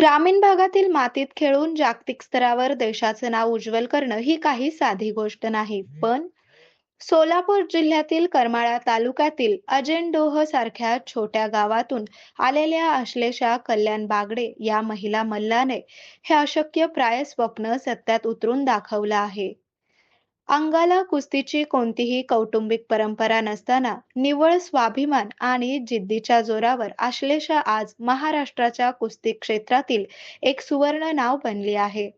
ग्रामीण भागातील मातीत खेळून जागतिक स्तरावर देशाचं नाव उज्ज्वल करणं ही काही साधी गोष्ट नाही. पण सोलापूर जिल्ह्यातील करमाळा तालुक्यातील अजेंडोह सारख्या छोट्या गावातून आलेल्या आश्लेषा कल्याण बागडे या महिला मल्लाने हे अशक्य प्राय स्वप्न सत्यात उतरून दाखवलं आहे. अंगाला कुस्तीची कोणतीही कौटुंबिक परंपरा नसताना निव्वळ स्वाभिमान आणि जिद्दीच्या जोरावर आश्लेषा आज महाराष्ट्राच्या कुस्ती क्षेत्रातील एक सुवर्ण नाव बनली आहे.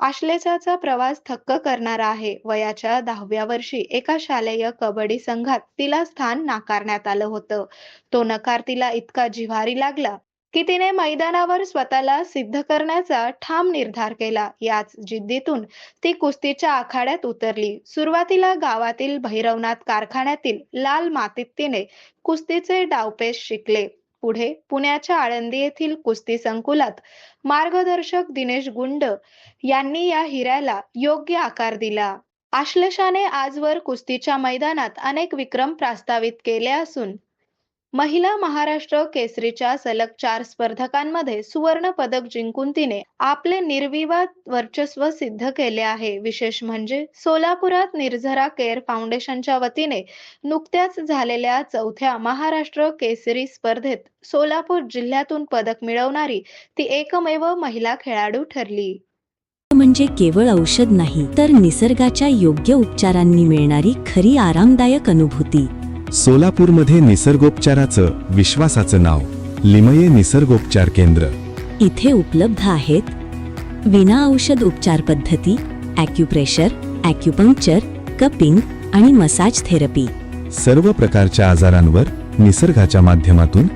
आश्लेषाचा प्रवास थक्क करणारा आहे. वयाच्या 10व्या वर्षी एका शालेय कबड्डी संघात तिला स्थान नाकारण्यात आलं होतं. तो नकार तिला इतका जिव्हारी लागला की तिने मैदानावर स्वतःला सिद्ध करण्याचा ठाम निर्धार केला. याच जिद्दीतून ती कुस्तीच्या आखाड्यात उतरली. सुरुवातीला गावातील भैरवनाथ कारखान्यातील लाल मातीत तिने कुस्तीचे डावपेच शिकले. पुढे पुण्याच्या आळंदी येथील कुस्ती संकुलात मार्गदर्शक दिनेश गुंड यांनी या हिऱ्याला योग्य आकार दिला. आश्लेषाने आजवर कुस्तीच्या मैदानात अनेक विक्रम प्रस्थापित केले असून महिला महाराष्ट्र केसरीच्या सलग 4 स्पर्धकांमध्ये सुवर्ण पदक जिंकून तिने आपले निर्विवाद वर्चस्व सिद्ध केले आहे. विशेष म्हणजे सोलापुरात निर्झरा केअर फाउंडेशनच्या वतीने नुकत्याच झालेल्या 4थ्या महाराष्ट्र केसरी स्पर्धेत सोलापूर जिल्ह्यातून पदक मिळवणारी ती एकमेव महिला खेळाडू ठरली. म्हणजे केवळ औषध नाही, तर निसर्गाच्या योग्य उपचारांनी मिळणारी खरी आरामदायक अनुभूती. सोलापूरमध्ये निसर्गोपचाराचं विश्वासाचं नाव लिमये निसर्गोपचार केंद्र. इथे उपलब्ध आहेत विना औषध उपचार पद्धती, ॲक्युप्रेशर, ॲक्युपंक्चर, कपिंग आणि मसाज थेरपी. सर्व प्रकारच्या आजारांवर निसर्गाच्या माध्यमातून